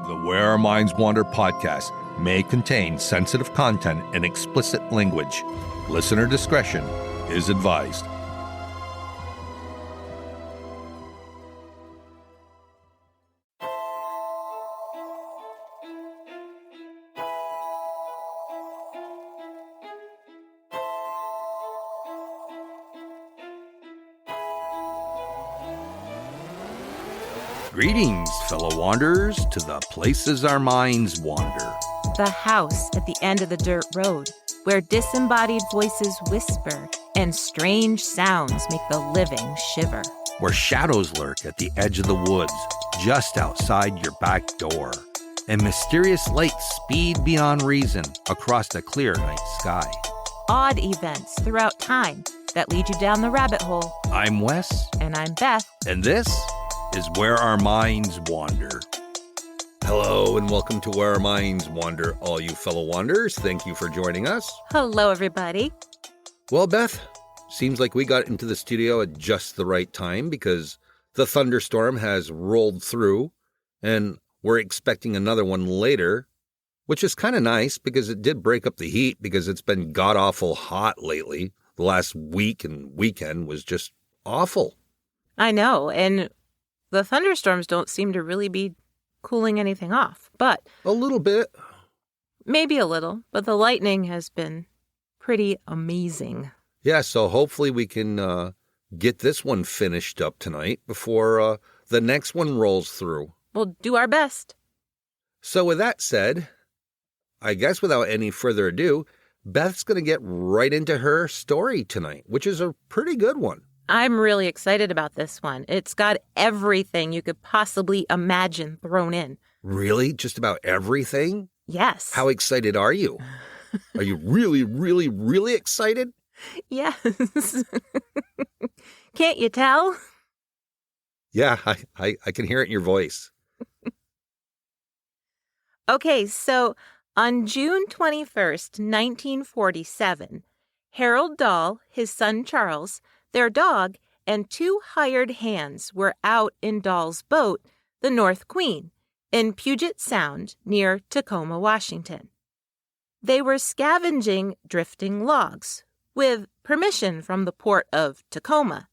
The Where Our Minds Wander podcast may contain sensitive content and explicit language. Listener discretion is advised. Greetings, fellow wanderers, to the places our minds wander. The house at the end of the dirt road, where disembodied voices whisper and strange sounds make the living shiver. Where shadows lurk at the edge of the woods, just outside your back door. And mysterious lights speed beyond reason across the clear night sky. Odd events throughout time that lead you down the rabbit hole. I'm Wes. And I'm Beth. And this is Where Our Minds Wander. Hello and welcome to Where Our Minds Wander, all you fellow wanderers. Thank you for joining us. Hello, everybody. Well, Beth, seems like we got into the studio at just the right time because the thunderstorm has rolled through and we're expecting another one later, which is kind of nice because it did break up the heat because it's been god-awful hot lately. The last week and weekend was just awful. I know, and the thunderstorms don't seem to really be cooling anything off, but... A little bit. Maybe a little, but the lightning has been pretty amazing. Yeah, so hopefully we can get this one finished up tonight before the next one rolls through. We'll do our best. So with that said, I guess without any further ado, Beth's going to get right into her story tonight, which is a pretty good one. I'm really excited about this one. It's got everything you could possibly imagine thrown in. Really? Just about everything? Yes. How excited are you? Are you really, really, really excited? Yes. Can't you tell? Yeah, I can hear it in your voice. Okay, so on June 21st, 1947, Harold Dahl, his son Charles, their dog, and two hired hands were out in Dahl's boat, the North Queen, in Puget Sound near Tacoma, Washington. They were scavenging drifting logs, with permission from the port of Tacoma.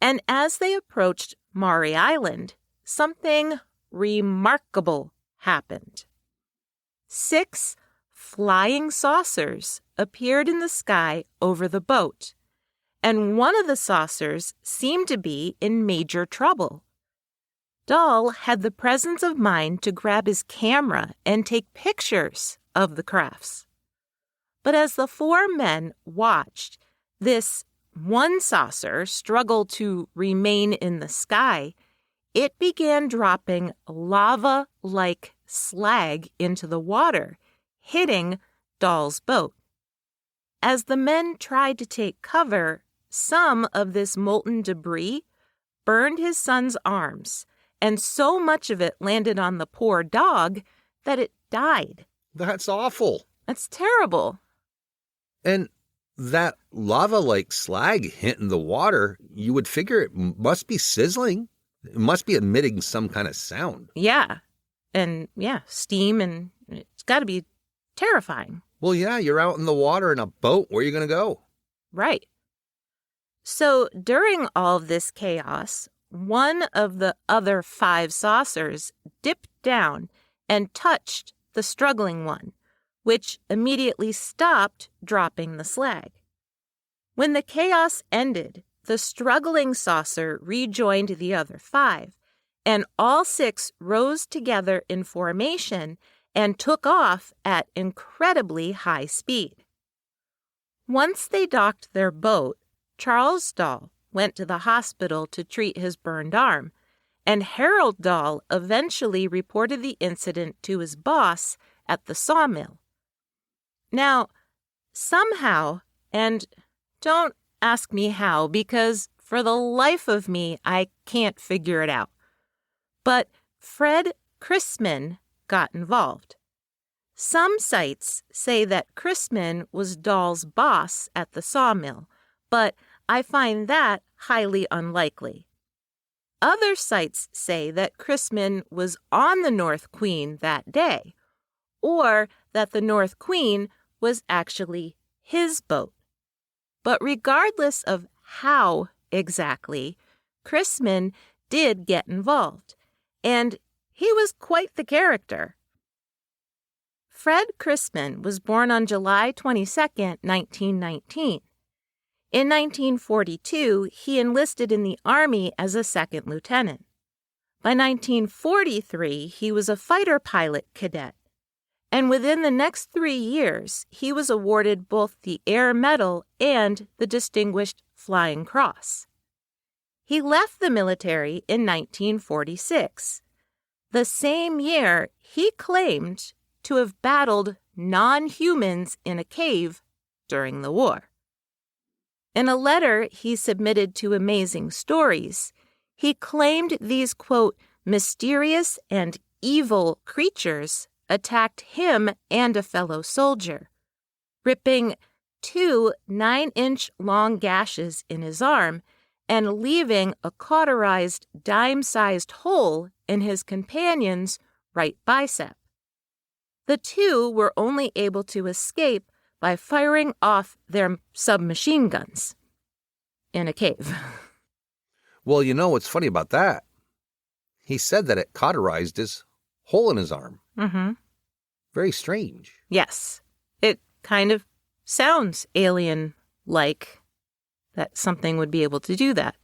And as they approached Maury Island, something remarkable happened. 6 flying saucers appeared in the sky over the boat, and one of the saucers seemed to be in major trouble. Dahl had the presence of mind to grab his camera and take pictures of the crafts. But as the 4 men watched this one saucer struggle to remain in the sky, it began dropping lava-like slag into the water, hitting Dahl's boat. As the men tried to take cover, some of this molten debris burned his son's arms, and so much of it landed on the poor dog that it died. That's awful. That's terrible. And that lava-like slag hitting the water, you would figure it must be sizzling. It must be emitting some kind of sound. Yeah. And steam, and it's got to be terrifying. Well, yeah, you're out in the water in a boat. Where are you going to go? Right. So during all of this chaos, one of the other 5 saucers dipped down and touched the struggling one, which immediately stopped dropping the slag. When the chaos ended, the struggling saucer rejoined the other 5, and all 6 rose together in formation and took off at incredibly high speed. Once they docked their boat, Charles Dahl went to the hospital to treat his burned arm, and Harold Dahl eventually reported the incident to his boss at the sawmill. Now, somehow, and don't ask me how, because for the life of me, I can't figure it out, but Fred Chrisman got involved. Some sites say that Chrisman was Dahl's boss at the sawmill, but I find that highly unlikely. Other sites say that Chrisman was on the North Queen that day, or that the North Queen was actually his boat. But regardless of how exactly, Chrisman did get involved, and he was quite the character. Fred Chrisman was born on July 22, 1919. In 1942, he enlisted in the Army as a second lieutenant. By 1943, he was a fighter pilot cadet, and within the next 3 years, he was awarded both the Air Medal and the Distinguished Flying Cross. He left the military in 1946. The same year, he claimed to have battled non-humans in a cave during the war. In a letter he submitted to Amazing Stories, he claimed these, quote, mysterious and evil creatures attacked him and a fellow soldier, ripping 2 9-inch long gashes in his arm and leaving a cauterized dime-sized hole in his companion's right bicep. The 2 were only able to escape by firing off their submachine guns in a cave. Well, you know what's funny about that? He said that it cauterized his hole in his arm. Mm-hmm. Very strange. Yes. It kind of sounds alien-like that something would be able to do that.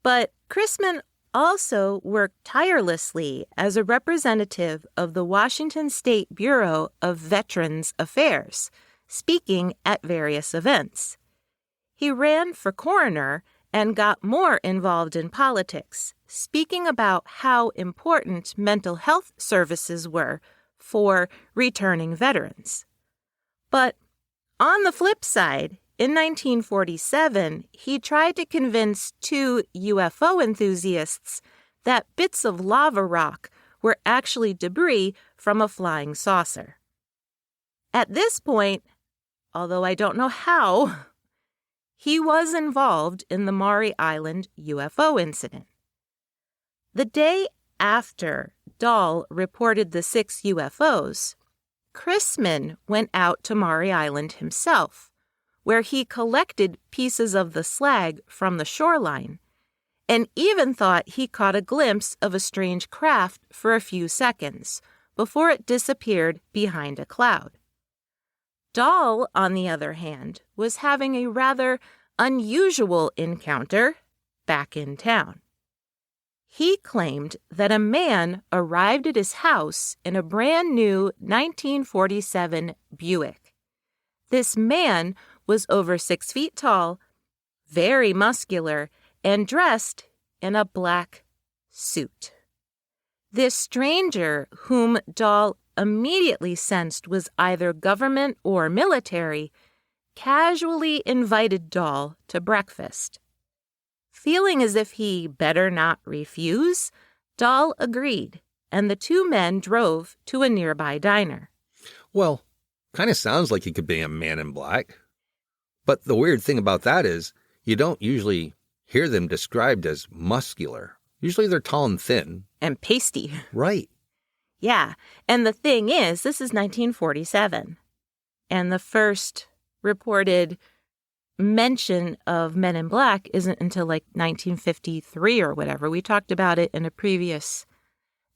But Chrisman also worked tirelessly as a representative of the Washington State Bureau of Veterans Affairs, speaking at various events. He ran for coroner and got more involved in politics, speaking about how important mental health services were for returning veterans. But on the flip side, in 1947, he tried to convince 2 UFO enthusiasts that bits of lava rock were actually debris from a flying saucer. At this point, although I don't know how, he was involved in the Maury Island UFO incident. The day after Dahl reported the 6 UFOs, Chrisman went out to Maury Island himself, where he collected pieces of the slag from the shoreline, and even thought he caught a glimpse of a strange craft for a few seconds before it disappeared behind a cloud. Dahl, on the other hand, was having a rather unusual encounter back in town. He claimed that a man arrived at his house in a brand new 1947 Buick. This man was over 6 feet tall, very muscular, and dressed in a black suit. This stranger, whom Dahl immediately sensed was either government or military, casually invited Dahl to breakfast. Feeling as if he better not refuse, Dahl agreed, and the 2 men drove to a nearby diner. Well, kind of sounds like he could be a man in black. But the weird thing about that is you don't usually hear them described as muscular. Usually they're tall and thin. And pasty. Right. Yeah, and the thing is, this is 1947, and the first reported mention of Men in Black isn't until like 1953 or whatever. We talked about it in a previous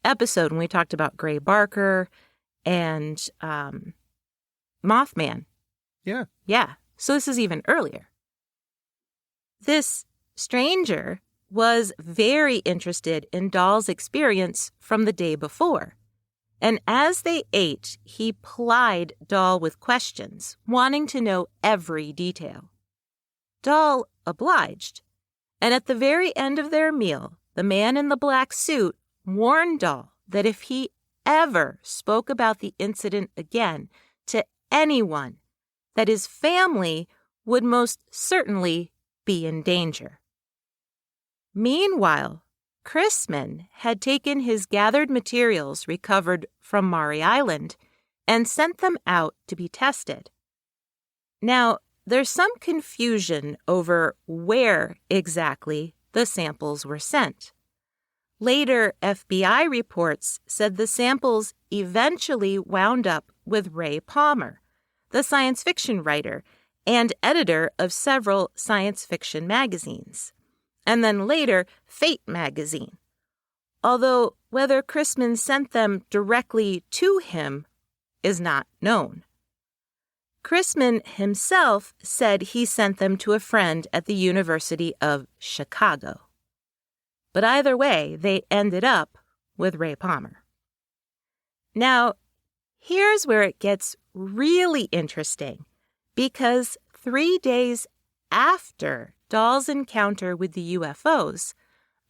episode when we talked about Gray Barker and Mothman. Yeah. Yeah, so this is even earlier. This stranger was very interested in Dahl's experience from the day before. And as they ate, he plied Dahl with questions, wanting to know every detail. Dahl obliged, and at the very end of their meal, the man in the black suit warned Dahl that if he ever spoke about the incident again to anyone, that his family would most certainly be in danger. Meanwhile, Chrisman had taken his gathered materials recovered from Maury Island and sent them out to be tested. Now, there's some confusion over where exactly the samples were sent. Later, FBI reports said the samples eventually wound up with Ray Palmer, the science fiction writer and editor of several science fiction magazines, and then later Fate magazine. Although whether Chrisman sent them directly to him is not known. Chrisman himself said he sent them to a friend at the University of Chicago. But either way, they ended up with Ray Palmer. Now, here's where it gets really interesting, because 3 days after Dahl's encounter with the UFOs,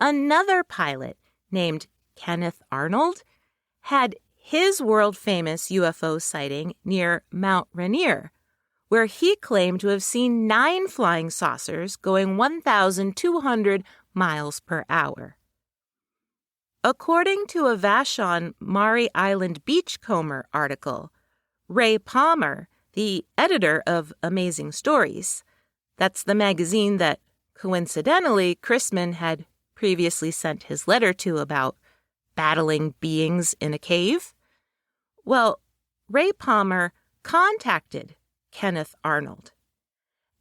another pilot named Kenneth Arnold had his world-famous UFO sighting near Mount Rainier, where he claimed to have seen 9 flying saucers going 1,200 miles per hour. According to a Vashon Maury Island Beachcomber article, Ray Palmer, the editor of Amazing Stories, that's the magazine that, coincidentally, Chrisman had previously sent his letter to about battling beings in a cave. Well, Ray Palmer contacted Kenneth Arnold,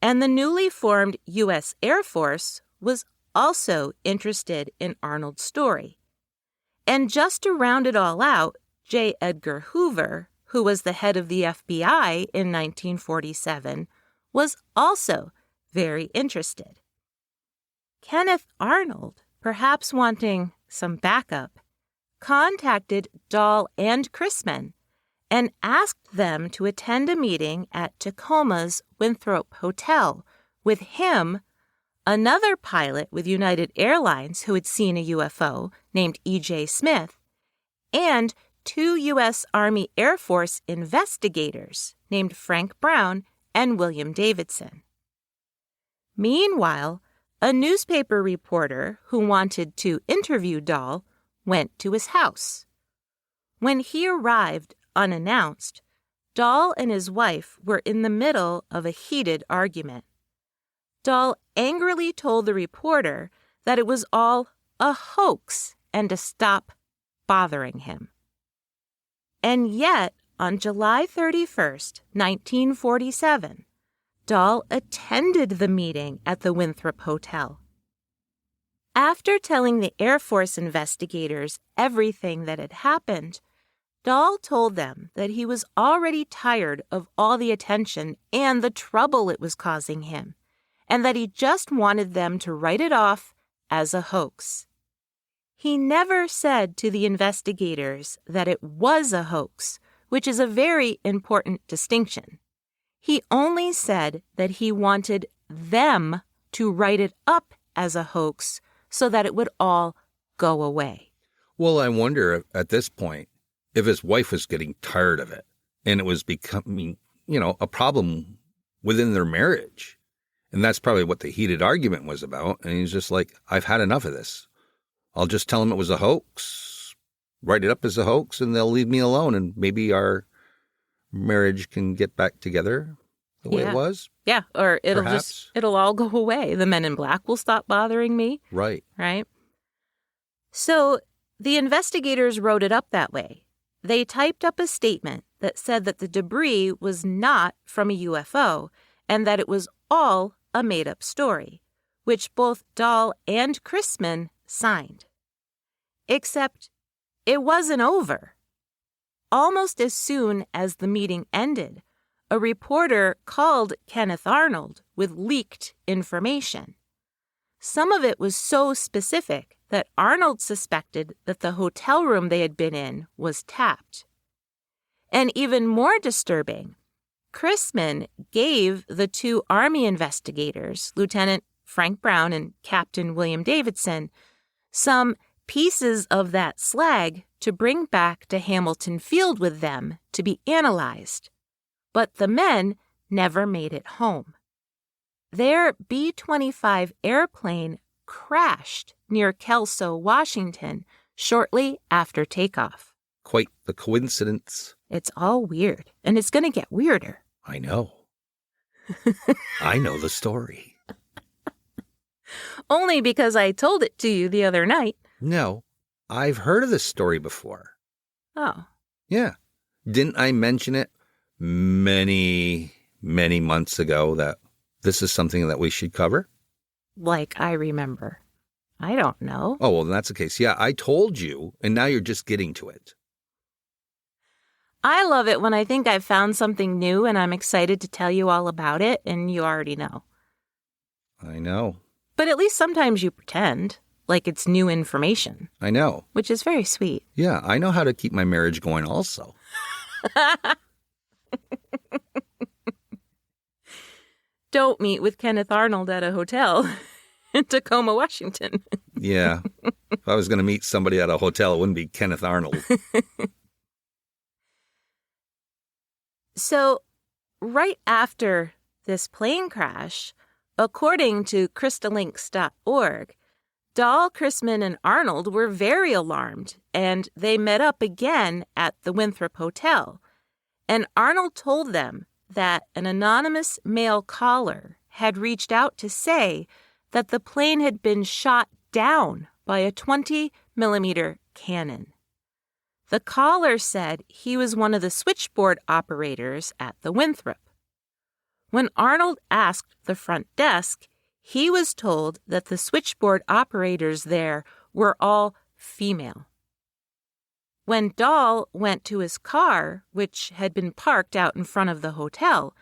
and the newly formed U.S. Air Force was also interested in Arnold's story. And just to round it all out, J. Edgar Hoover, who was the head of the FBI in 1947, was also very interested. Kenneth Arnold, perhaps wanting some backup, contacted Dahl and Chrisman and asked them to attend a meeting at Tacoma's Winthrop Hotel with him, another pilot with United Airlines who had seen a UFO named E.J. Smith, and 2 U.S. Army Air Force investigators named Frank Brown and William Davidson. Meanwhile, a newspaper reporter who wanted to interview Dahl went to his house. When he arrived unannounced, Dahl and his wife were in the middle of a heated argument. Dahl angrily told the reporter that it was all a hoax and to stop bothering him. And yet, on July 31st, 1947, Dahl attended the meeting at the Winthrop Hotel. After telling the Air Force investigators everything that had happened, Dahl told them that he was already tired of all the attention and the trouble it was causing him, and that he just wanted them to write it off as a hoax. He never said to the investigators that it was a hoax, which is a very important distinction. He only said that he wanted them to write it up as a hoax so that it would all go away. Well, I wonder at this point if his wife was getting tired of it and it was becoming, a problem within their marriage. And that's probably what the heated argument was about. And he's just like, I've had enough of this. I'll just tell them it was a hoax, write it up as a hoax, and they'll leave me alone. And maybe our marriage can get back together the way it was. Yeah, or it'll all go away. The men in black will stop bothering me. Right. Right? So the investigators wrote it up that way. They typed up a statement that said that the debris was not from a UFO and that it was all a made-up story, which both Dahl and Chrisman signed. Except it wasn't over. Almost as soon as the meeting ended, a reporter called Kenneth Arnold with leaked information. Some of it was so specific that Arnold suspected that the hotel room they had been in was tapped. And even more disturbing, Chrisman gave the 2 Army investigators, Lieutenant Frank Brown and Captain William Davidson, some pieces of that slag to bring back to Hamilton Field with them to be analyzed. But the men never made it home. Their B-25 airplane crashed near Kelso, Washington, shortly after takeoff. Quite the coincidence. It's all weird, and it's going to get weirder. I know. I know the story. Only because I told it to you the other night. No, I've heard of this story before. Oh. Yeah. Didn't I mention it many, many months ago that this is something that we should cover? Like I remember. I don't know. Oh, well, then that's the case. Yeah, I told you, and now you're just getting to it. I love it when I think I've found something new and I'm excited to tell you all about it, and you already know. I know. But at least sometimes you pretend, like it's new information. I know. Which is very sweet. Yeah, I know how to keep my marriage going also. Don't meet with Kenneth Arnold at a hotel in Tacoma, Washington. Yeah. If I was going to meet somebody at a hotel, it wouldn't be Kenneth Arnold. So, right after this plane crash, according to Crystalinks.org, Dahl, Chrisman, and Arnold were very alarmed, and they met up again at the Winthrop Hotel. And Arnold told them that an anonymous male caller had reached out to say that the plane had been shot down by a 20-millimeter cannon. The caller said he was one of the switchboard operators at the Winthrop. When Arnold asked the front desk, he was told that the switchboard operators there were all female. When Dahl went to his car, which had been parked out in front of the hotel,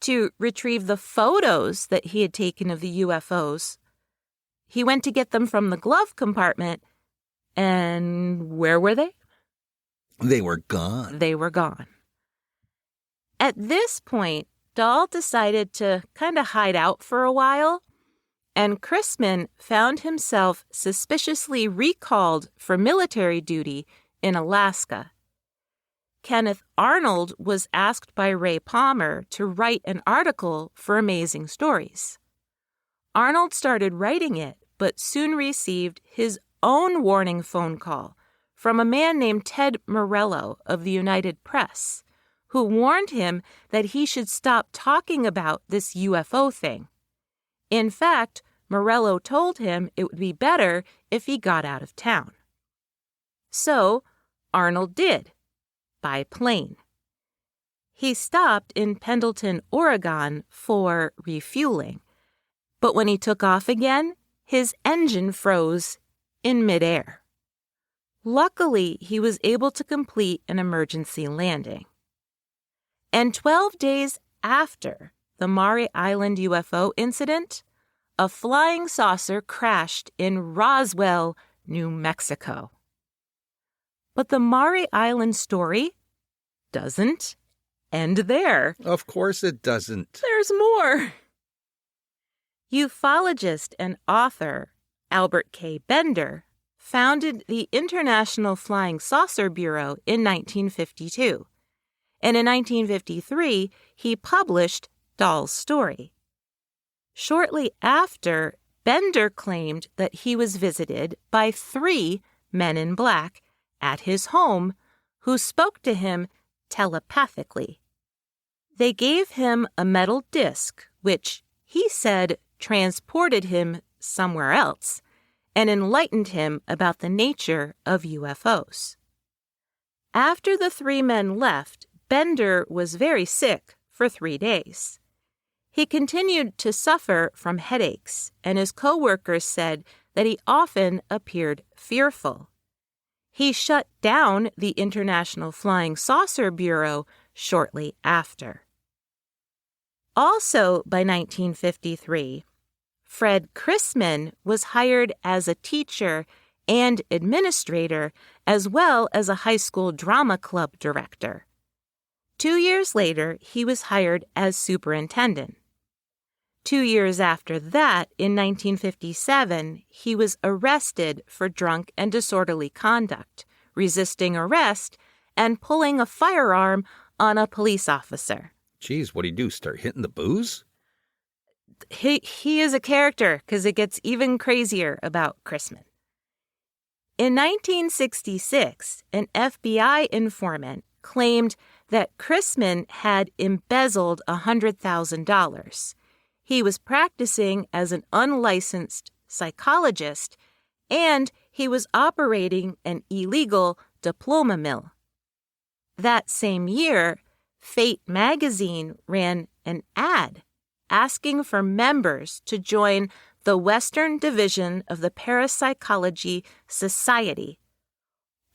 to retrieve the photos that he had taken of the UFOs, he went to get them from the glove compartment, and where were they? They were gone. They were gone. At this point, Dahl decided to kind of hide out for a while, and Chrisman found himself suspiciously recalled for military duty in Alaska. Kenneth Arnold was asked by Ray Palmer to write an article for Amazing Stories. Arnold started writing it, but soon received his own warning phone call from a man named Ted Morello of the United Press, who warned him that he should stop talking about this UFO thing. In fact, Morello told him it would be better if he got out of town. So, Arnold did, by plane. He stopped in Pendleton, Oregon for refueling, but when he took off again, his engine froze in midair. Luckily, he was able to complete an emergency landing. And 12 days after the Maury Island UFO incident, a flying saucer crashed in Roswell, New Mexico. But the Maury Island story doesn't end there. Of course it doesn't. There's more. Ufologist and author Albert K. Bender founded the International Flying Saucer Bureau in 1952. And in 1953, he published Dahl's story. Shortly after, Bender claimed that he was visited by 3 men in black at his home who spoke to him telepathically. They gave him a metal disc, which he said transported him somewhere else and enlightened him about the nature of UFOs. After the 3 men left, Bender was very sick for 3 days. He continued to suffer from headaches, and his co-workers said that he often appeared fearful. He shut down the International Flying Saucer Bureau shortly after. Also by 1953, Fred Chrisman was hired as a teacher and administrator, as well as a high school drama club director. 2 years later, he was hired as superintendent. 2 years after that, in 1957, he was arrested for drunk and disorderly conduct, resisting arrest, and pulling a firearm on a police officer. Geez, what'd he do, start hitting the booze? He is a character, because it gets even crazier about Chrisman. In 1966, an FBI informant claimed that Chrisman had embezzled $100,000. He was practicing as an unlicensed psychologist, and he was operating an illegal diploma mill. That same year, Fate magazine ran an ad asking for members to join the Western Division of the Parapsychology Society.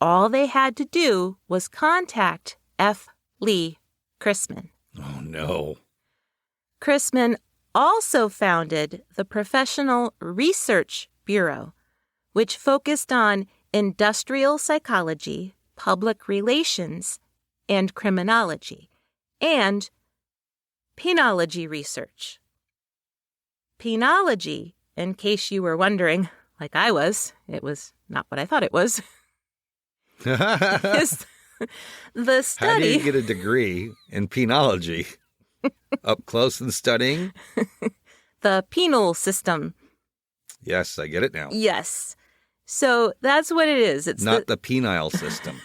All they had to do was contact F. Lee Chrisman. Oh, no. Chrisman also founded the Professional Research Bureau, which focused on industrial psychology, public relations, and criminology, and penology research. Penology, in case you were wondering, like I was, it was not what I thought it was, is the study... How do you get a degree in penology? Up close and studying? The penal system. Yes, I get it now. Yes. So that's what it is. It's not the penile system.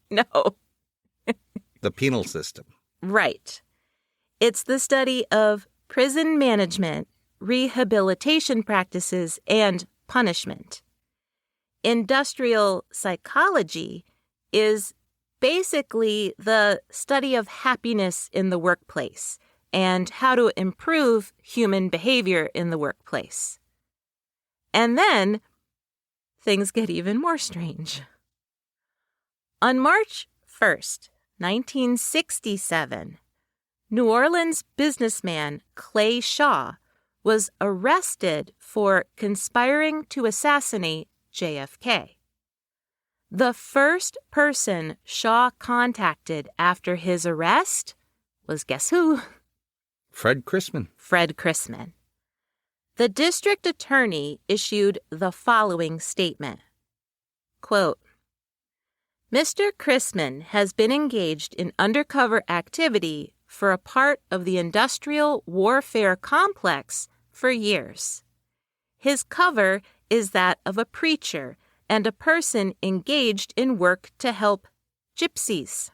No. The penal system. Right. It's the study of prison management, rehabilitation practices, and punishment. Industrial psychology is basically the study of happiness in the workplace and how to improve human behavior in the workplace. And then things get even more strange. On March 1st, 1967, New Orleans businessman Clay Shaw was arrested for conspiring to assassinate JFK. The first person Shaw contacted after his arrest was, guess who? Fred Chrisman. Fred Chrisman. The district attorney issued the following statement. Quote, Mr. Chrisman has been engaged in undercover activity for a part of the industrial warfare complex for years. His cover is that of a preacher and a person engaged in work to help gypsies.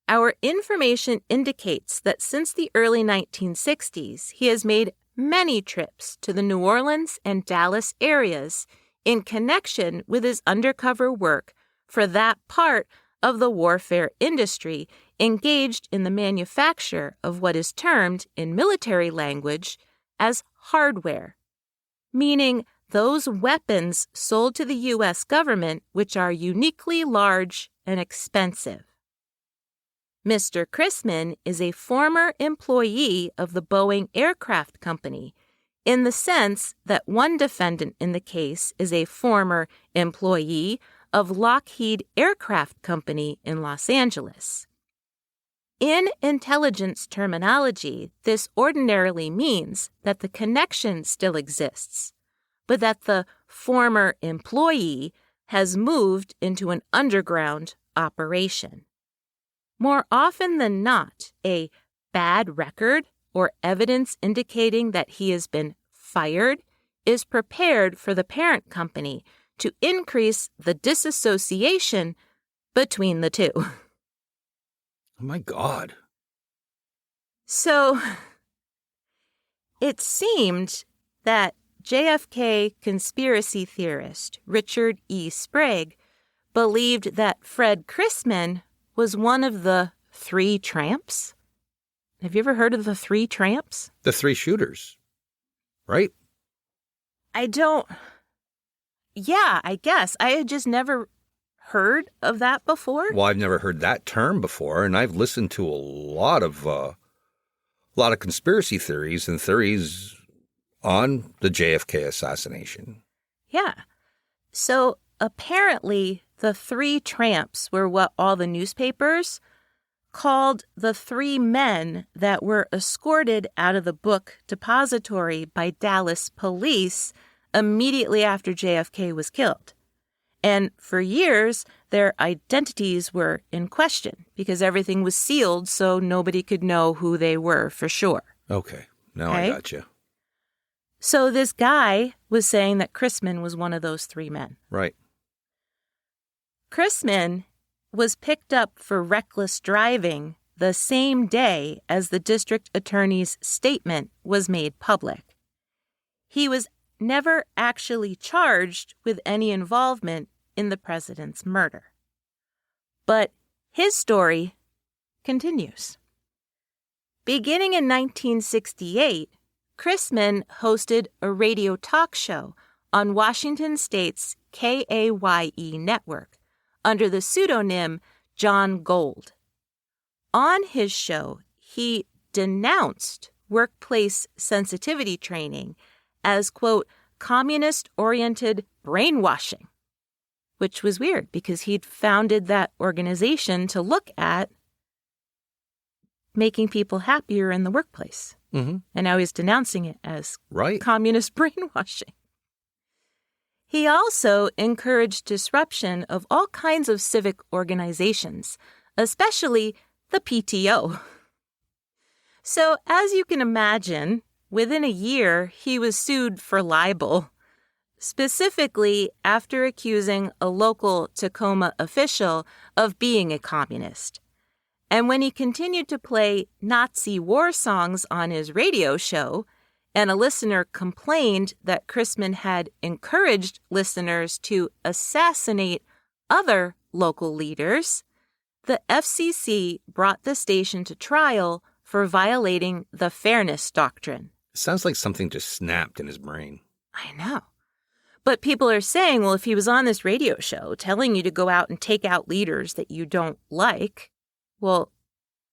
Our information indicates that since the early 1960s, he has made many trips to the New Orleans and Dallas areas in connection with his undercover work for that part of the warfare industry engaged in the manufacture of what is termed in military language as hardware, meaning those weapons sold to the U.S. government which are uniquely large and expensive. Mr. Chrisman is a former employee of the Boeing Aircraft Company, in the sense that one defendant in the case is a former employee of Lockheed Aircraft Company in Los Angeles. In intelligence terminology, this ordinarily means that the connection still exists, but that the former employee has moved into an underground operation. More often than not, a bad record or evidence indicating that he has been fired is prepared for the parent company to increase the disassociation between the two. Oh, my God. So, it seemed that JFK conspiracy theorist Richard E. Sprague believed that Fred Chrisman was one of the three tramps. Have you ever heard of the three tramps? The three shooters, right? Yeah, I guess. I had just never heard of that before. Well, I've never heard that term before, and I've listened to a lot of conspiracy theories and theories on the JFK assassination. Yeah. So apparently the three tramps were what all the newspapers called the three men that were escorted out of the book depository by Dallas police immediately after JFK was killed. And for years, their identities were in question because everything was sealed so nobody could know who they were for sure. Okay, now I got you. So this guy was saying that Chrisman was one of those three men. Right. Chrisman was picked up for reckless driving the same day as the district attorney's statement was made public. He was never actually charged with any involvement in the president's murder. But his story continues. Beginning in 1968, Chrisman hosted a radio talk show on Washington State's KAYE network under the pseudonym John Gold. On his show, he denounced workplace sensitivity training as, quote, communist-oriented brainwashing, which was weird because he'd founded that organization to look at making people happier in the workplace. Mm-hmm. And now he's denouncing it as Right. communist brainwashing. He also encouraged disruption of all kinds of civic organizations, especially the PTO. So, as you can imagine, within a year, he was sued for libel, specifically after accusing a local Tacoma official of being a communist. And when he continued to play Nazi war songs on his radio show, and a listener complained that Chrisman had encouraged listeners to assassinate other local leaders, the FCC brought the station to trial for violating the Fairness Doctrine. Sounds like something just snapped in his brain. I know. But people are saying, well, if he was on this radio show telling you to go out and take out leaders that you don't like, well,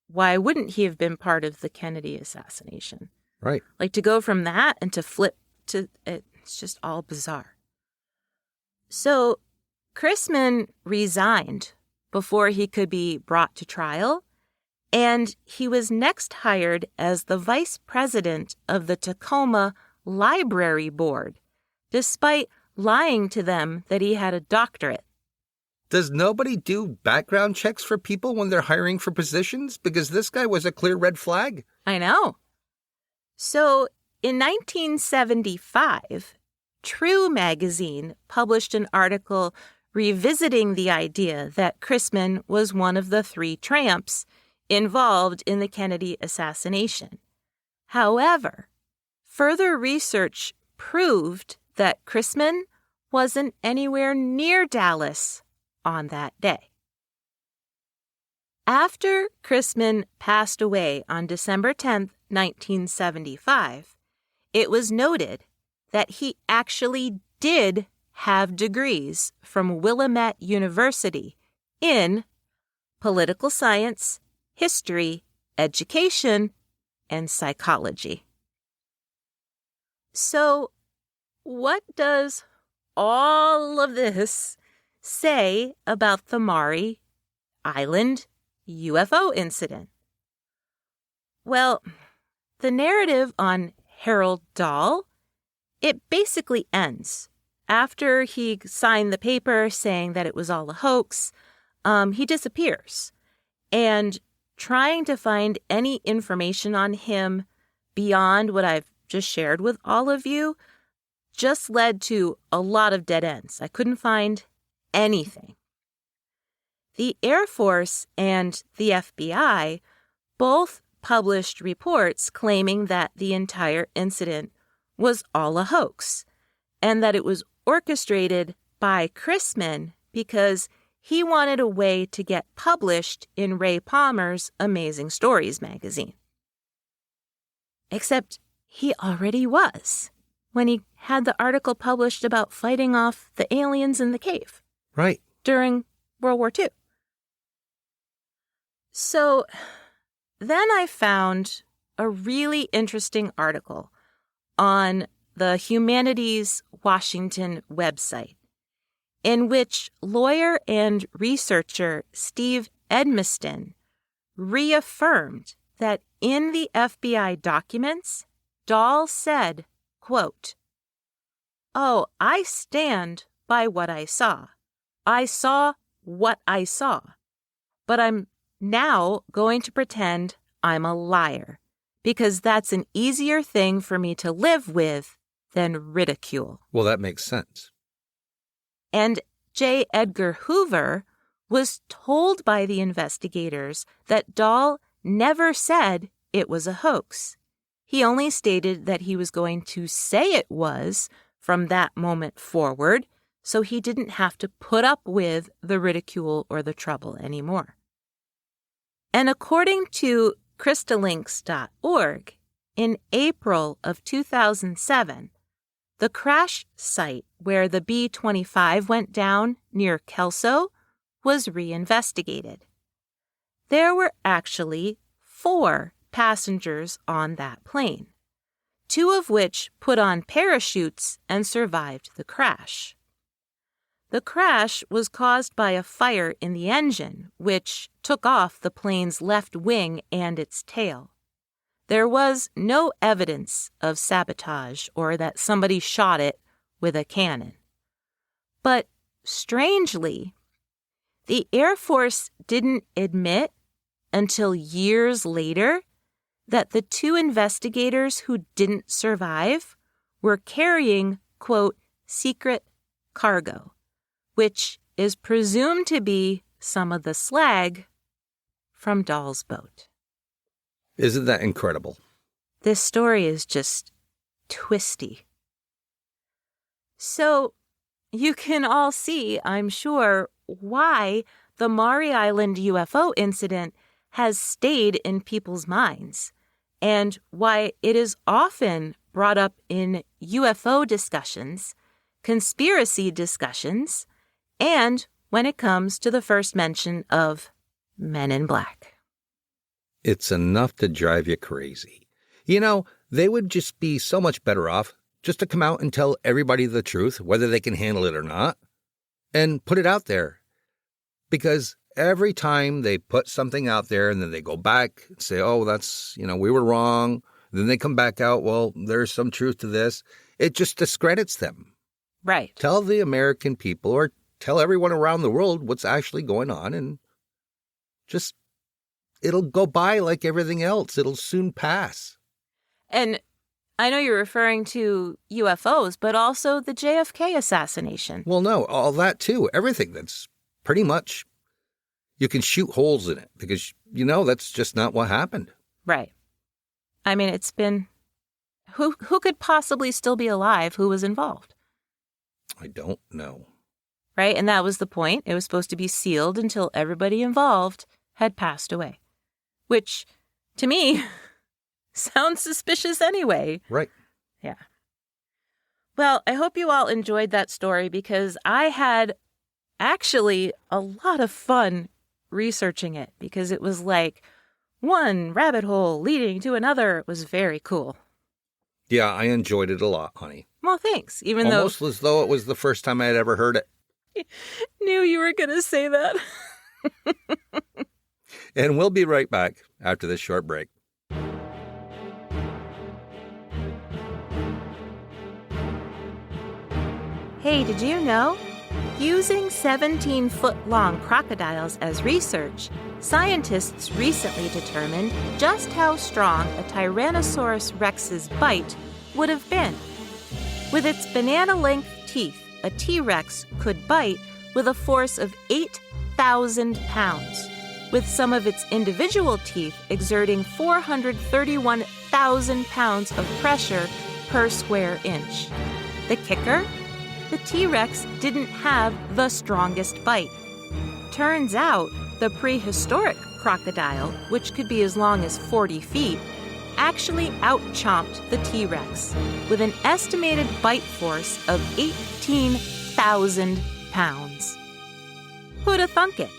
why wouldn't he have been part of the Kennedy assassination? Right. Like, to go from that and to flip to it's just all bizarre. So Chrisman resigned before he could be brought to trial, and he was next hired as the vice president of the Tacoma Library Board, despite lying to them that he had a doctorate. Does nobody do background checks for people when they're hiring for positions? Because this guy was a clear red flag. I know. So, in 1975, True magazine published an article revisiting the idea that Chrisman was one of the three tramps involved in the Kennedy assassination. However, further research proved that Chrisman wasn't anywhere near Dallas on that day. After Chrisman passed away on December 10, 1975, it was noted that he actually did have degrees from Willamette University in political science, history, education, and psychology. So, what does all of this say about the Maury Island UFO incident? Well, the narrative on Harold Dahl, it basically ends. After he signed the paper saying that it was all a hoax, he disappears. And trying to find any information on him beyond what I've just shared with all of you just led to a lot of dead ends. I couldn't find anything. The Air Force and the FBI both published reports claiming that the entire incident was all a hoax and that it was orchestrated by Chrisman because he wanted a way to get published in Ray Palmer's Amazing Stories magazine. Except he already was when he had the article published about fighting off the aliens in the cave. Right. During World War II. So then I found a really interesting article on the Humanities Washington website, in which lawyer and researcher Steve Edmiston reaffirmed that in the FBI documents, Dahl said, quote, "Oh, I stand by what I saw. I saw what I saw, but I'm now going to pretend I'm a liar, because that's an easier thing for me to live with than ridicule." Well, that makes sense. And J. Edgar Hoover was told by the investigators that Dahl never said it was a hoax. He only stated that he was going to say it was from that moment forward, so he didn't have to put up with the ridicule or the trouble anymore. And according to Crystalinks.org, in April of 2007, the crash site where the B-25 went down near Kelso was reinvestigated. There were actually 4 passengers on that plane, 2 of which put on parachutes and survived the crash. The crash was caused by a fire in the engine, which took off the plane's left wing and its tail. There was no evidence of sabotage or that somebody shot it with a cannon. But strangely, the Air Force didn't admit until years later that the 2 investigators who didn't survive were carrying, quote, secret cargo, which is presumed to be some of the slag from Dahl's boat. Isn't that incredible? This story is just twisty. So you can all see, I'm sure, why the Maury Island UFO incident has stayed in people's minds and why it is often brought up in UFO discussions, conspiracy discussions, and when it comes to the first mention of Men in Black. It's enough to drive you crazy. You know, they would just be so much better off just to come out and tell everybody the truth, whether they can handle it or not, and put it out there. Because every time they put something out there and then they go back and say, oh, that's, we were wrong. Then they come back out, well, there's some truth to this. It just discredits them. Right. Tell the American people or tell everyone around the world what's actually going on, and just, it'll go by like everything else. It'll soon pass. And I know you're referring to UFOs, but also the JFK assassination. Well, no, all that too. Everything that's pretty much, you can shoot holes in it because, that's just not what happened. Right. I mean, it's been, who could possibly still be alive who was involved? I don't know. Right? And that was the point. It was supposed to be sealed until everybody involved had passed away. Which, to me, sounds suspicious anyway. Right. Yeah. Well, I hope you all enjoyed that story because I had actually a lot of fun researching it because it was like one rabbit hole leading to another. It was very cool. Yeah, I enjoyed it a lot, honey. Well, thanks. Almost as though it was the first time I had ever heard it. Knew you were going to say that. And we'll be right back after this short break. Hey, did you know? Using 17-foot-long crocodiles as research, scientists recently determined just how strong a Tyrannosaurus Rex's bite would have been. With its banana-length teeth, a T-Rex could bite with a force of 8,000 pounds, with some of its individual teeth exerting 431,000 pounds of pressure per square inch. The kicker? The T-Rex didn't have the strongest bite. Turns out, the prehistoric crocodile, which could be as long as 40 feet, actually out-chomped the T-Rex with an estimated bite force of 18,000 pounds. Who'd have thunk it?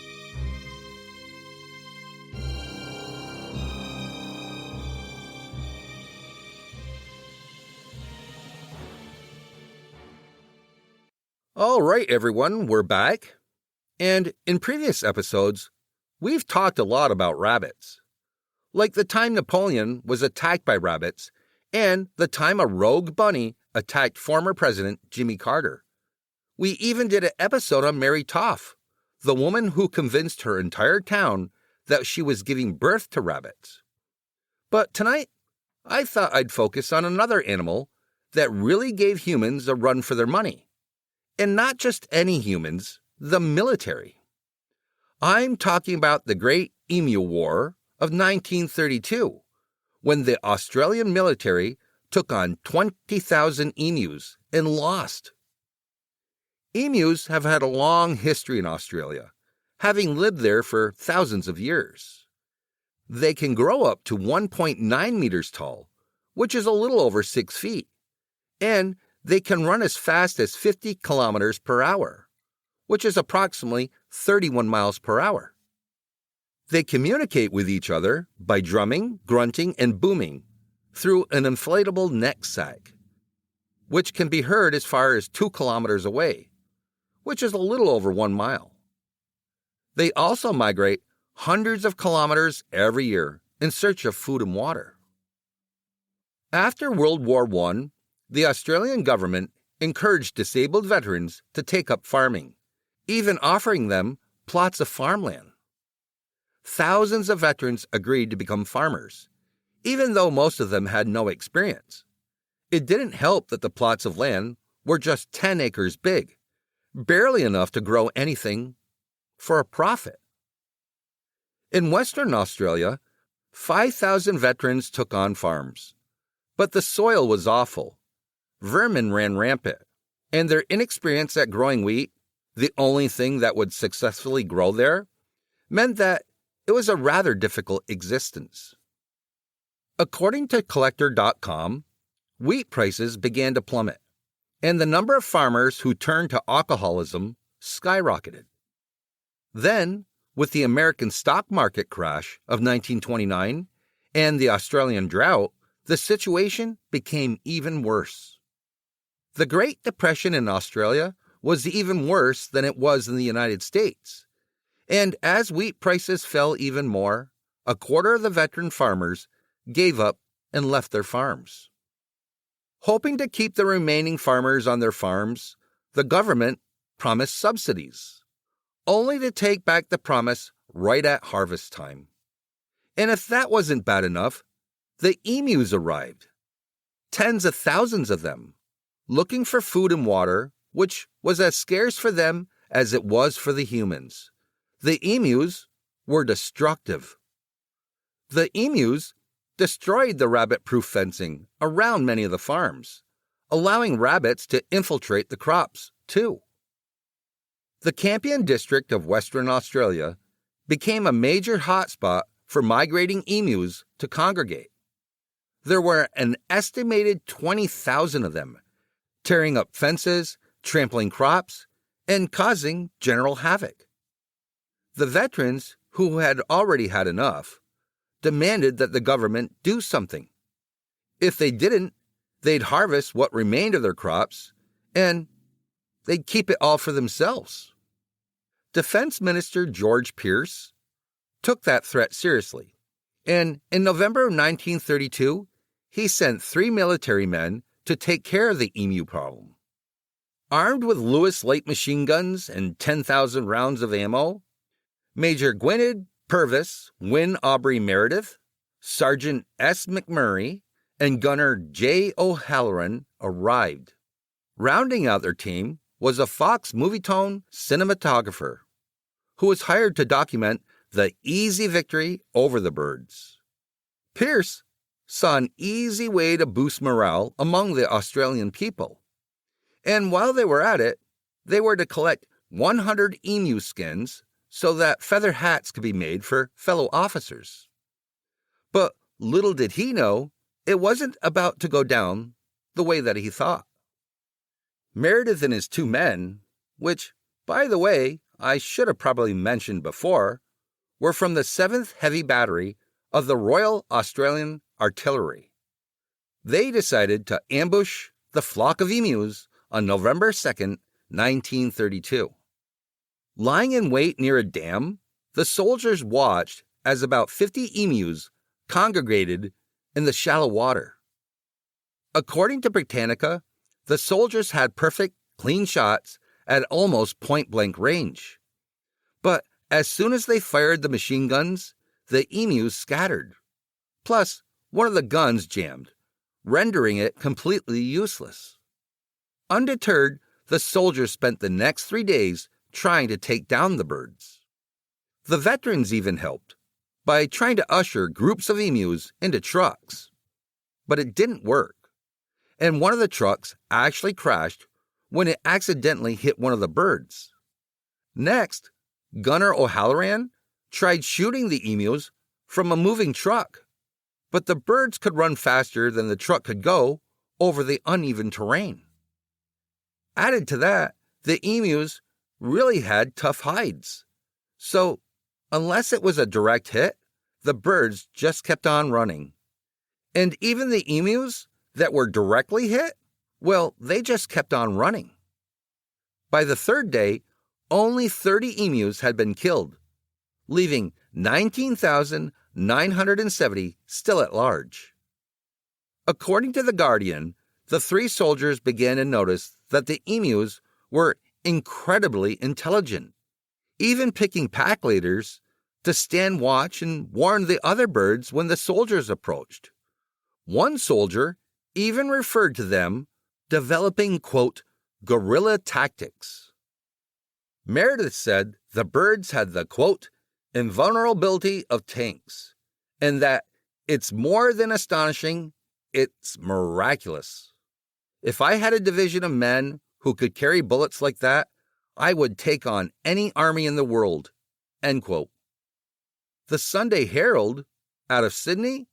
All right, everyone, we're back. And in previous episodes, we've talked a lot about rabbits. Like the time Napoleon was attacked by rabbits, and the time a rogue bunny attacked former President Jimmy Carter. We even did an episode on Mary Toff, the woman who convinced her entire town that she was giving birth to rabbits. But tonight, I thought I'd focus on another animal that really gave humans a run for their money. And not just any humans, the military. I'm talking about the Great Emu War of 1932, when the Australian military took on 20,000 emus and lost. Emus have had a long history in Australia, having lived there for thousands of years. They can grow up to 1.9 meters tall, which is a little over 6 feet, and they can run as fast as 50 kilometers per hour, which is approximately 31 miles per hour. They communicate with each other by drumming, grunting, and booming through an inflatable neck sac, which can be heard as far as 2 kilometers away, which is a little over 1 mile. They also migrate hundreds of kilometers every year in search of food and water. After World War I, the Australian government encouraged disabled veterans to take up farming, even offering them plots of farmland. Thousands of veterans agreed to become farmers, even though most of them had no experience. It didn't help that the plots of land were just 10 acres big, barely enough to grow anything for a profit. In Western Australia, 5,000 veterans took on farms, but the soil was awful. Vermin ran rampant, and their inexperience at growing wheat, the only thing that would successfully grow there, meant that it was a rather difficult existence. According to Collector.com, wheat prices began to plummet, and the number of farmers who turned to alcoholism skyrocketed. Then, with the American stock market crash of 1929 and the Australian drought, the situation became even worse. The Great Depression in Australia was even worse than it was in the United States, and as wheat prices fell even more, a quarter of the veteran farmers gave up and left their farms. Hoping to keep the remaining farmers on their farms, the government promised subsidies, only to take back the promise right at harvest time. And if that wasn't bad enough, the emus arrived, tens of thousands of them, looking for food and water, which was as scarce for them as it was for the humans. The emus were destructive. The emus destroyed the rabbit-proof fencing around many of the farms, allowing rabbits to infiltrate the crops, too. The Campion district of Western Australia became a major hotspot for migrating emus to congregate. There were an estimated 20,000 of them, tearing up fences, trampling crops, and causing general havoc. The veterans, who had already had enough, demanded that the government do something. If they didn't, they'd harvest what remained of their crops, and they'd keep it all for themselves. Defense Minister George Pearce took that threat seriously, and in November of 1932, he sent 3 military men to take care of the emu problem. Armed with Lewis light machine guns and 10,000 rounds of ammo, Major Gwynedd Purvis Wynne Aubrey Meredith, Sergeant S. McMurray, and Gunner J. O'Halloran arrived. Rounding out their team was a Fox Movietone cinematographer who was hired to document the easy victory over the birds. Pearce saw an easy way to boost morale among the Australian people, and while they were at it, they were to collect 100 emu skins so that feather hats could be made for fellow officers. But little did he know, it wasn't about to go down the way that he thought. Meredith and his 2 men, which, by the way, I should have probably mentioned before, were from the 7th Heavy Battery of the Royal Australian Artillery. They decided to ambush the flock of emus on November 2nd, 1932. Lying in wait near a dam, the soldiers watched as about 50 emus congregated in the shallow water. According to Britannica, the soldiers had perfect, clean shots at almost point-blank range. But as soon as they fired the machine guns, the emus scattered. Plus, one of the guns jammed, rendering it completely useless. Undeterred, the soldiers spent the next 3 days trying to take down the birds. The veterans even helped, by trying to usher groups of emus into trucks. But it didn't work, and one of the trucks actually crashed when it accidentally hit one of the birds. Next, Gunnar O'Halloran tried shooting the emus from a moving truck, but the birds could run faster than the truck could go over the uneven terrain. Added to that, the emus really had tough hides, so unless it was a direct hit, the birds just kept on running. And even the emus that were directly hit, well, they just kept on running. By the third day, only 30 emus had been killed, leaving 19,970 still at large. According to The Guardian, the three soldiers began to notice that the emus were incredibly intelligent, even picking pack leaders to stand watch and warn the other birds when the soldiers approached. One soldier even referred to them developing, quote, guerrilla tactics. Meredith said the birds had the, quote, invulnerability of tanks, and that it's more than astonishing, it's miraculous. If I had a division of men who could carry bullets like that, I would take on any army in the world, end quote. The Sunday Herald, out of Sydney,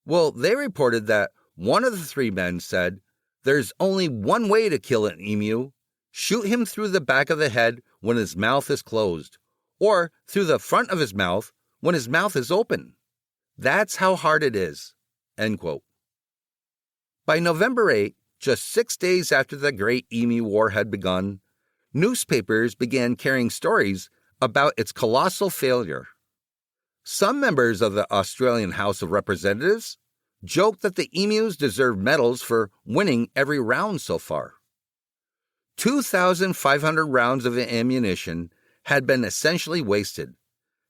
well, they reported that one of the three men said, there's only one way to kill an emu. Shoot him through the back of the head when his mouth is closed, or through the front of his mouth when his mouth is open. That's how hard it is, end quote. By November 8, just 6 days after the Great Emu War had begun, newspapers began carrying stories about its colossal failure. Some members of the Australian House of Representatives joked that the emus deserved medals for winning every round so far. 2,500 rounds of ammunition had been essentially wasted,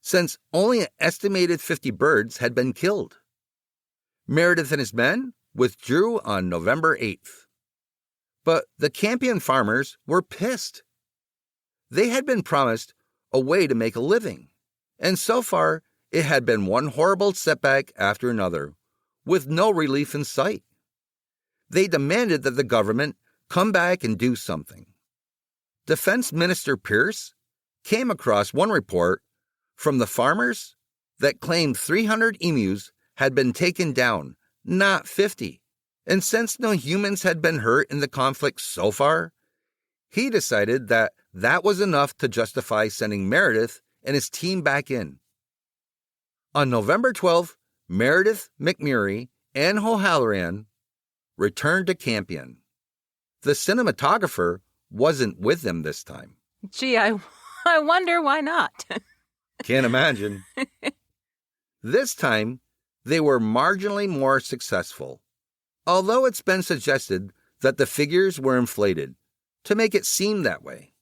since only an estimated 50 birds had been killed. Meredith and his men withdrew on November 8th. But the Campion farmers were pissed. They had been promised a way to make a living, and so far it had been one horrible setback after another, with no relief in sight. They demanded that the government come back and do something. Defense Minister Pierce came across one report from the farmers that claimed 300 emus had been taken down, not 50. And since no humans had been hurt in the conflict so far, he decided that that was enough to justify sending Meredith and his team back in. On November 12th, Meredith, McMurray, and O'Halloran returned to Campion. The cinematographer wasn't with them this time. Gee, I wonder why not. Can't imagine. This time, they were marginally more successful, although it's been suggested that the figures were inflated to make it seem that way.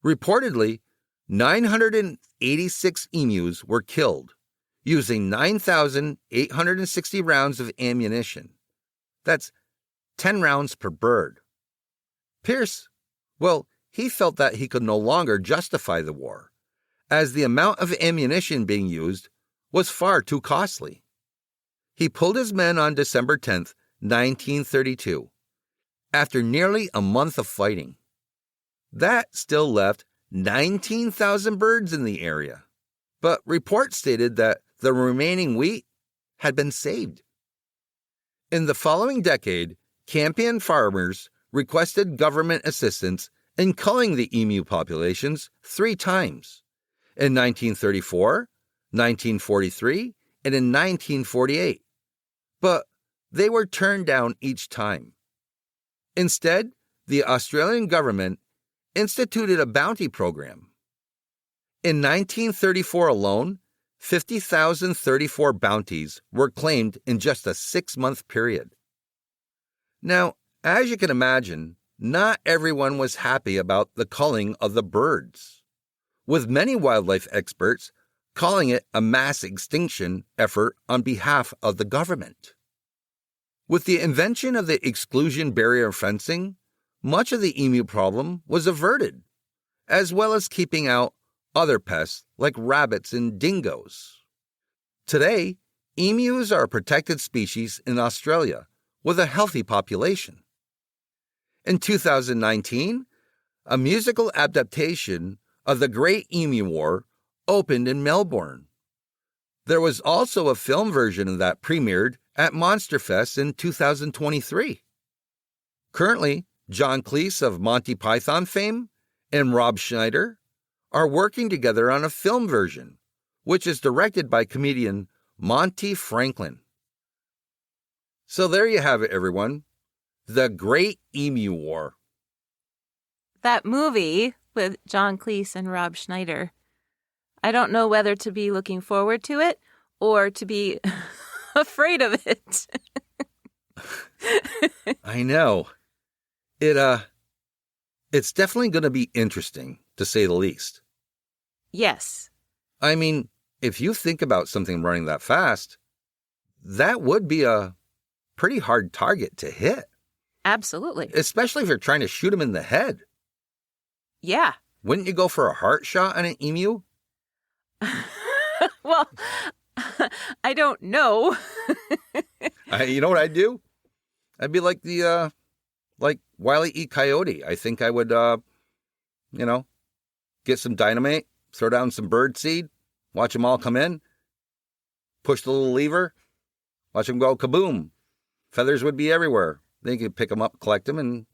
Reportedly, 986 emus were killed using 9,860 rounds of ammunition. That's 10 rounds per bird. Pierce, well, he felt that he could no longer justify the war, as the amount of ammunition being used was far too costly. He pulled his men on December 10th, 1932, after nearly a month of fighting. That still left 19,000 birds in the area, but reports stated that the remaining wheat had been saved. In the following decade, Campion farmers requested government assistance in culling the emu populations 3 times, in 1934, 1943, and in 1948, but they were turned down each time. Instead, the Australian government instituted a bounty program. In 1934 alone, 50,034 bounties were claimed in just a 6-month period. Now, as you can imagine, not everyone was happy about the culling of the birds, with many wildlife experts calling it a mass extinction effort on behalf of the government. With the invention of the exclusion barrier fencing, much of the emu problem was averted, as well as keeping out other pests like rabbits and dingoes. Today, emus are a protected species in Australia with a healthy population. In 2019, a musical adaptation of the Great Emu War opened in Melbourne. There was also a film version of that premiered at Monsterfest in 2023. Currently, John Cleese of Monty Python fame and Rob Schneider are working together on a film version, which is directed by comedian Monty Franklin. So there you have it, everyone. The Great Emu War. That movie with John Cleese and Rob Schneider. I don't know whether to be looking forward to it or to be afraid of it. I know. It's definitely going to be interesting, to say the least. Yes. I mean, if you think about something running that fast, that would be a pretty hard target to hit. Absolutely. Especially if you're trying to shoot him in the head. Yeah. Wouldn't you go for a heart shot on an emu? Well, I don't know. You know what I'd do? I'd be like like Wile E. Coyote. I think I would, get some dynamite, throw down some bird seed, watch them all come in, push the little lever, watch them go kaboom. Feathers would be everywhere. They could pick them up, collect them, and,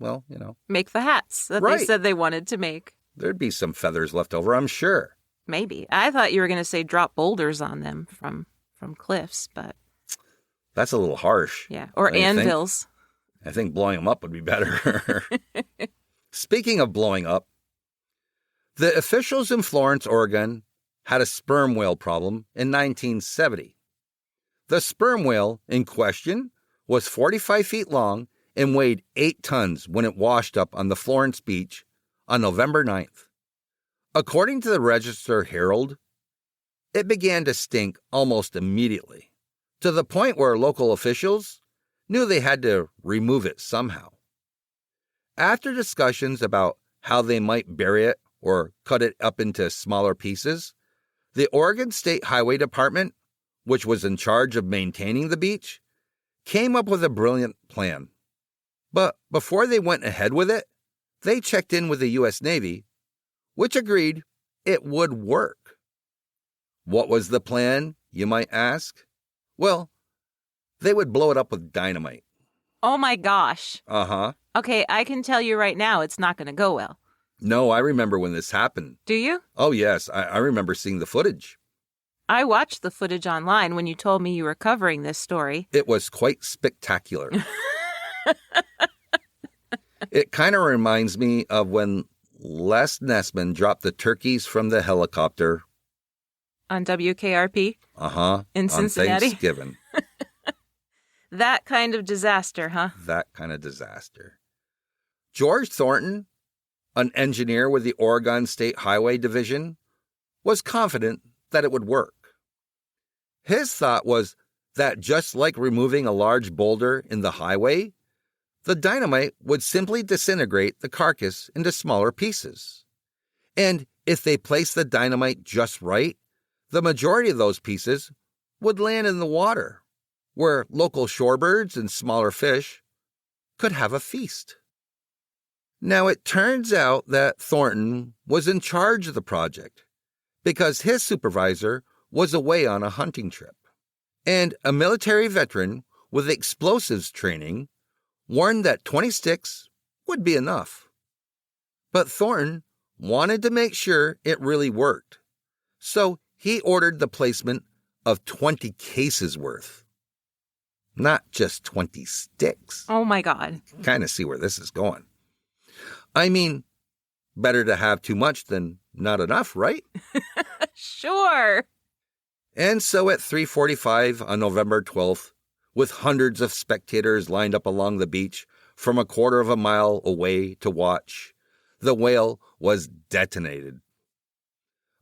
Make the hats that Right. they said they wanted to make. There'd be some feathers left over, I'm sure. Maybe. I thought you were going to say drop boulders on them from cliffs, but That's a little harsh. yeah. Or Don't you think? anvils. I think blowing them up would be better. Speaking of blowing up, the officials in Florence, Oregon, had a sperm whale problem in 1970. The sperm whale in question was 45 feet long and weighed 8 tons when it washed up on the Florence beach on November 9th. According to the Register-Herald, it began to stink almost immediately, to the point where local officials knew they had to remove it somehow. After discussions about how they might bury it or cut it up into smaller pieces, the Oregon State Highway Department, which was in charge of maintaining the beach, came up with a brilliant plan. But before they went ahead with it, they checked in with the U.S. Navy, which agreed it would work. What was the plan, you might ask? Well, they would blow it up with dynamite. Oh my gosh. Uh-huh. Okay, I can tell you right now it's not going to go well. No, I remember when this happened. Do you? Oh, yes, I remember seeing the footage. I watched the footage online when you told me you were covering this story. It was quite spectacular. It kind of reminds me of when Les Nessman dropped the turkeys from the helicopter. On WKRP? Uh-huh. In Cincinnati? On Thanksgiving. That kind of disaster, huh? That kind of disaster. George Thornton, an engineer with the Oregon State Highway Division, was confident that it would work. His thought was that just like removing a large boulder in the highway, the dynamite would simply disintegrate the carcass into smaller pieces. And if they placed the dynamite just right, the majority of those pieces would land in the water, where local shorebirds and smaller fish could have a feast. Now, it turns out that Thornton was in charge of the project because his supervisor was away on a hunting trip, and a military veteran with explosives training warned that 20 sticks would be enough. But Thornton wanted to make sure it really worked, so he ordered the placement of 20 cases worth. Not just 20 sticks. Oh my God. Kind of see where this is going. I mean, better to have too much than not enough, right? Sure. And so at 3:45 on November 12th, with hundreds of spectators lined up along the beach from a quarter of a mile away to watch, the whale was detonated.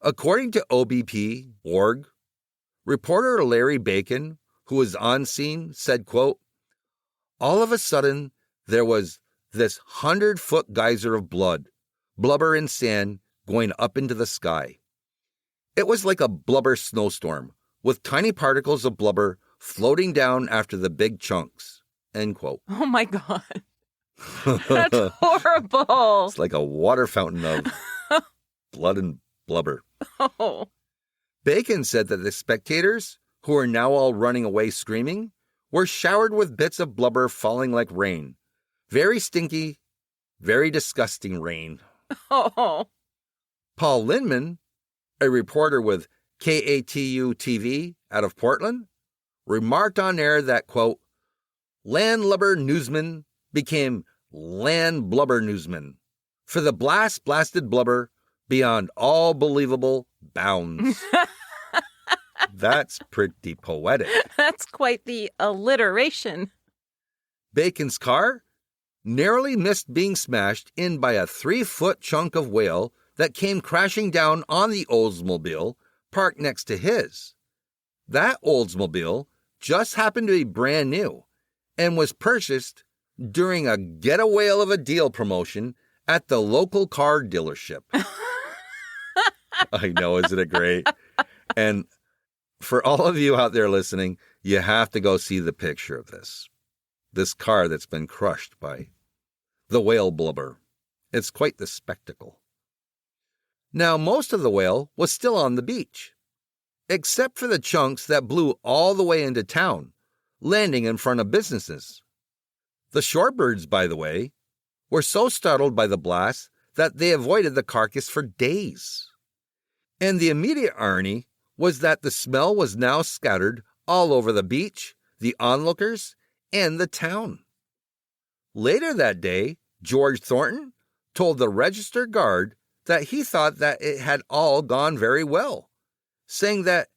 According to OBP.org, reporter Larry Bacon, who was on scene, said, quote, "All of a sudden, there was this 100-foot geyser of blood, blubber and sand going up into the sky. It was like a blubber snowstorm with tiny particles of blubber floating down after the big chunks. End quote. Oh, my God. That's horrible. It's like a water fountain of blood and blubber. Oh. Bacon said that the spectators, who are now all running away screaming, were showered with bits of blubber falling like rain. Very stinky, very disgusting rain. Oh. Paul Lindman, a reporter with KATU TV out of Portland, remarked on air that, quote, landlubber newsman became land blubber newsman, for the blast blasted blubber beyond all believable bounds. That's pretty poetic. That's quite the alliteration. Bacon's car narrowly missed being smashed in by a 3-foot chunk of whale that came crashing down on the Oldsmobile parked next to his. That Oldsmobile just happened to be brand new and was purchased during a get a whale of a deal promotion at the local car dealership. I know, isn't it great? And for all of you out there listening, you have to go see the picture of this car that's been crushed by the whale blubber. It's quite the spectacle. Now, most of the whale was still on the beach, except for the chunks that blew all the way into town, landing in front of businesses. The shorebirds, by the way, were so startled by the blast that they avoided the carcass for days. And the immediate irony was that the smell was now scattered all over the beach, the onlookers, and the town. Later that day, George Thornton told the register guard that he thought that it had all gone very well, saying that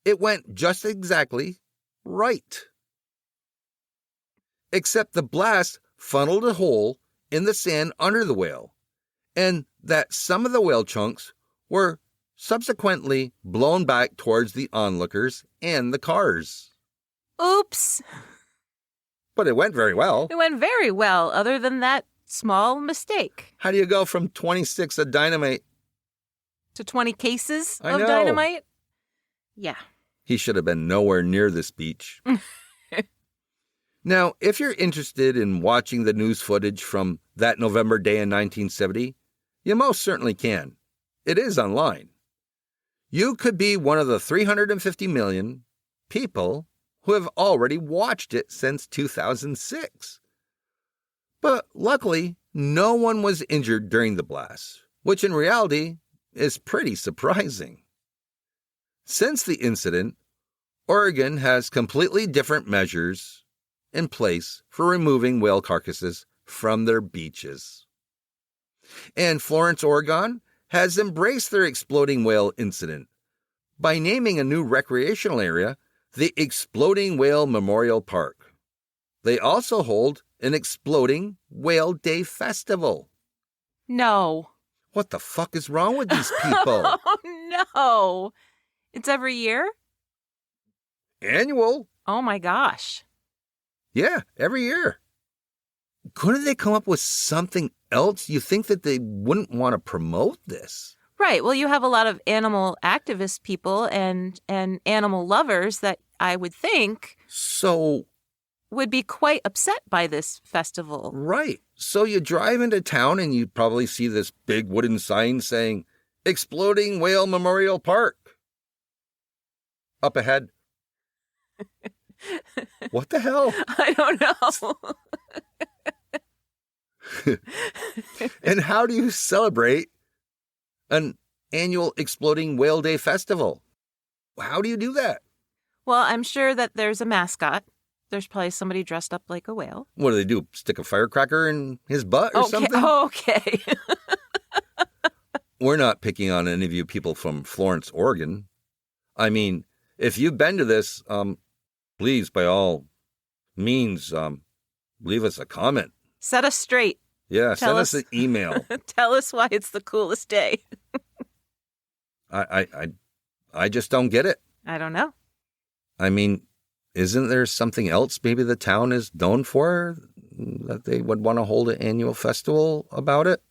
it went just exactly right. Except the blast funneled a hole in the sand under the whale, and that some of the whale chunks were subsequently blown back towards the onlookers and the cars. Oops. But it went very well. It went very well, other than that small mistake. How do you go from 26 of dynamite to 20 cases I of know. dynamite? Yeah. He should have been nowhere near this beach. Now, if you're interested in watching the news footage from that November day in 1970, you most certainly can. It is online. You could be one of the 350 million people who have already watched it since 2006. But luckily, no one was injured during the blast, which in reality is pretty surprising. Since the incident, Oregon has completely different measures in place for removing whale carcasses from their beaches. And Florence, Oregon, has embraced their exploding whale incident by naming a new recreational area the Exploding Whale Memorial Park. They also hold an Exploding Whale Day Festival. No. What the fuck is wrong with these people? Oh, no. It's every year? Annual. Oh, my gosh. Yeah, every year. Couldn't they come up with something else? You think that they wouldn't want to promote this? Right. Well, you have a lot of animal activist people and animal lovers that I would think would be quite upset by this festival. Right. So you drive into town and you probably see this big wooden sign saying, Exploding Whale Memorial Park. Up ahead. What the hell? I don't know. And how do you celebrate an annual Exploding Whale Day Festival? How do you do that? Well, I'm sure that there's a mascot. There's probably somebody dressed up like a whale. What do they do? Stick a firecracker in his butt or something? Okay. We're not picking on any of you people from Florence, Oregon. I mean, if you've been to this, please, by all means, leave us a comment. Set us straight. Yeah, send us an email. Tell us why it's the coolest day. I just don't get it. I don't know. I mean, isn't there something else maybe the town is known for that they would want to hold an annual festival about it?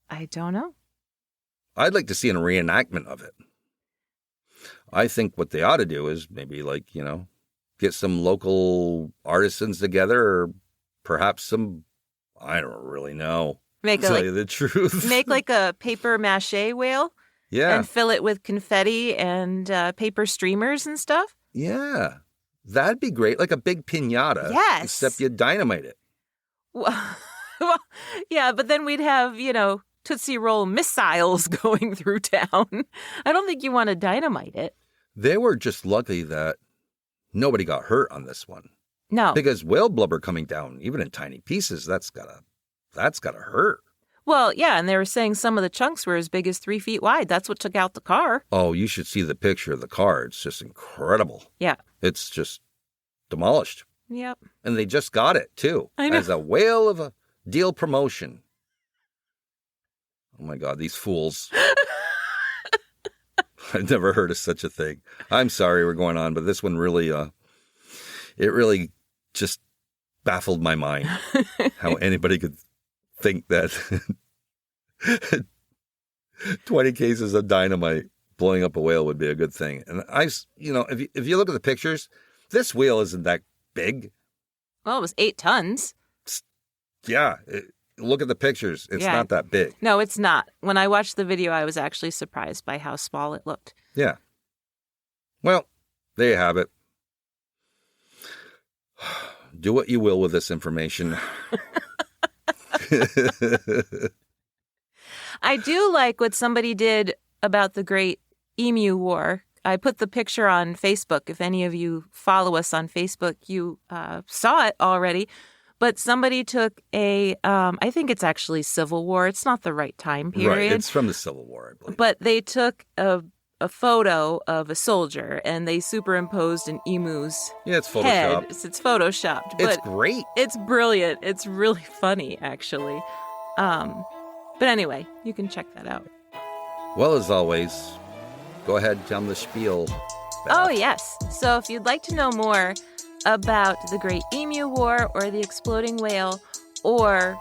I don't know. I'd like to see a reenactment of it. I think what they ought to do is maybe get some local artisans together, or perhaps some, I don't really know. Tell you the truth. Make like a paper mache whale. Yeah. And fill it with confetti and paper streamers and stuff. Yeah. That'd be great. Like a big piñata. Yes. Except you dynamite it. Well, yeah, but then we'd have, Tootsie Roll missiles going through town. I don't think you want to dynamite it. They were just lucky that nobody got hurt on this one. No. Because whale blubber coming down, even in tiny pieces, that's gotta hurt. Well, yeah, and they were saying some of the chunks were as big as 3 feet wide. That's what took out the car. Oh, you should see the picture of the car. It's just incredible. Yeah. It's just demolished. Yep. And they just got it, too. I know. As a whale of a deal promotion. Oh, my God, these fools. I've never heard of such a thing. I'm sorry we're going on, but this one really, it really just baffled my mind. How anybody could think that 20 cases of dynamite blowing up a whale would be a good thing. And if you look at the pictures, this whale isn't that big. Well, it was 8 tons. Yeah. Look at the pictures. It's not that big. No, it's not. When I watched the video, I was actually surprised by how small it looked. Yeah. Well, there you have it. Do what you will with this information. I do like what somebody did about the Great Emu War. I put the picture on Facebook. If any of you follow us on Facebook, you saw it already. But somebody took I think it's actually Civil War. It's not the right time period. Right, it's from the Civil War, I believe. But they took a photo of a soldier and they superimposed an emu's it's photoshopped. head. It's photoshopped. But it's great. It's brilliant. It's really funny, actually. But anyway, you can check that out. Well, as always, go ahead and tell them the spiel, Beth. Oh, yes. So if you'd like to know more about the Great Emu War or the exploding whale or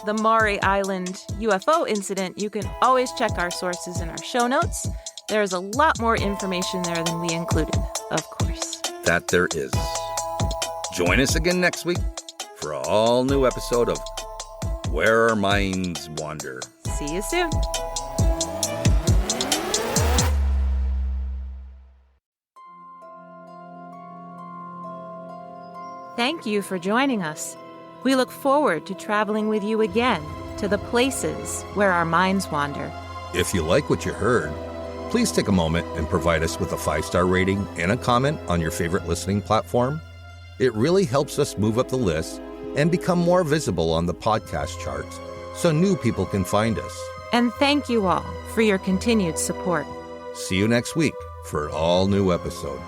the Maury Island UFO incident, you can always check our sources in our show notes. There's a lot more information there than we included, of course. That there is. Join us again next week for an all-new episode of Where Our Minds Wander. See you soon. Thank you for joining us. We look forward to traveling with you again to the places where our minds wander. If you like what you heard, please take a moment and provide us with a 5-star rating and a comment on your favorite listening platform. It really helps us move up the list and become more visible on the podcast charts so new people can find us. And thank you all for your continued support. See you next week for an all-new episode.